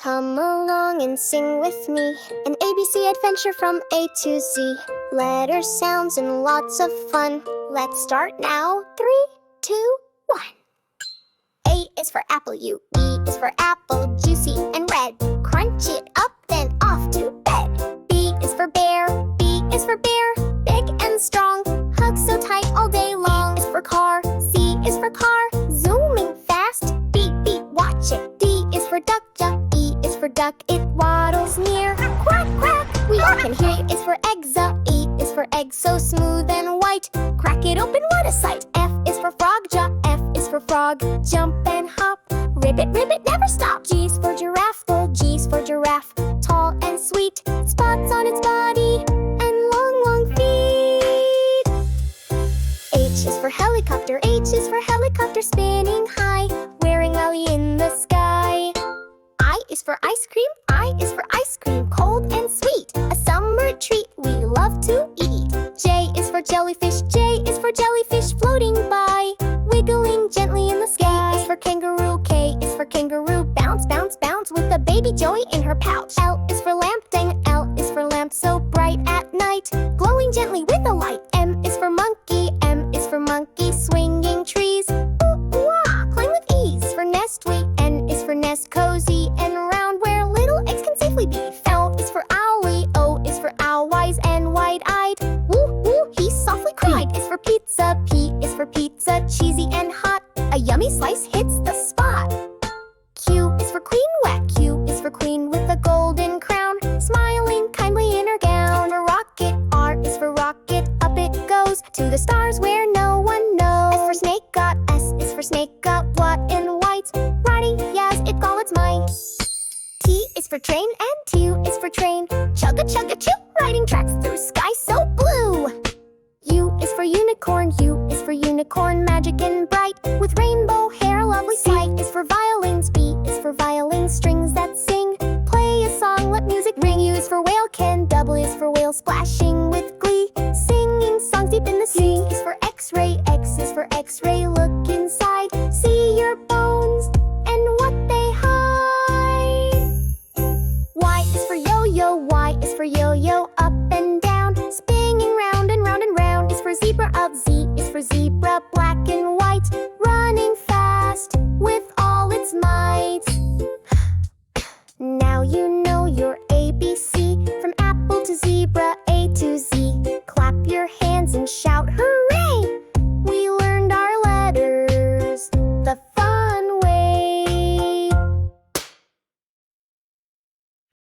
Come along and sing with me, an ABC adventure from A to Z. Letters, sounds, and lots of fun. Let's start now. 3, 2, 1. A is for apple, U. E is for apple, juicy and red. Crunch it up, then off to bed. B is for bear, B is for bear, big and strong. Hug so tight all day long. C is for car, C is for car, zooming fast. Beep, beep, watch it. D is for duck, duck, E is for duck, it waddles near. Quack, quack, we all can hear. E is for egg, E is for egg, so smooth and white. Crack it open, what a sight. F is for frog, jaw, F is for frog, jump and hop. Ribbit, ribbit, never stop. G is for giraffe, full G is for giraffe, tall and sweet. Spots on its body and long, long feet. H is for helicopter, H is for helicopter, spinning high, wearing rally in the sky. I is for ice cream, I is for ice cream, cold and sweet, a summer treat we love to eat. J is for jellyfish, J is for jellyfish, floating by, wiggling gently in the sky. K is for kangaroo, K is for kangaroo, bounce, bounce, bounce with a baby joy in her pouch. L is for lamp, dang, L is for lamp, so bright at night, glowing gently with a light. M is for monkey, M is for monkey, swinging trees. Ooh, wah, climb with ease. For nest, wait, N is for nest, cozy and round, where little eggs can safely be found. O is for owlie, O is for owl, wise and wide-eyed. Woo, woo, he softly cried. P is for pizza, P is for pizza, cheesy and hot, a yummy slice hits the spot. Q is for queen, whack, Q is for queen with a golden crown, smiling kindly in her gown. For rocket, R is for rocket, up it goes to the stars where no one knows. S for snake, got, S is for snake, got what in white, riding, yes, it all its might. T is for train and T is for train, chugga chugga choo, riding tracks through sky so blue. U is for unicorn, U is for unicorn, magic and bright, with rainbow hair, a lovely sight. C is for violins, B is for violins, strings that sing, play a song, let music ring. U is for whale, Ken, W is for whale, splashing with glee, singing songs deep in the sea. C is for x-ray, X is for x-ray, look inside, see your bones and what they hide. Y is for yo-yo, Y is for yo-yo, up and down, spinning round and round and round. Is for zebra, of Z is for zebra, black and white, running fast with all its might.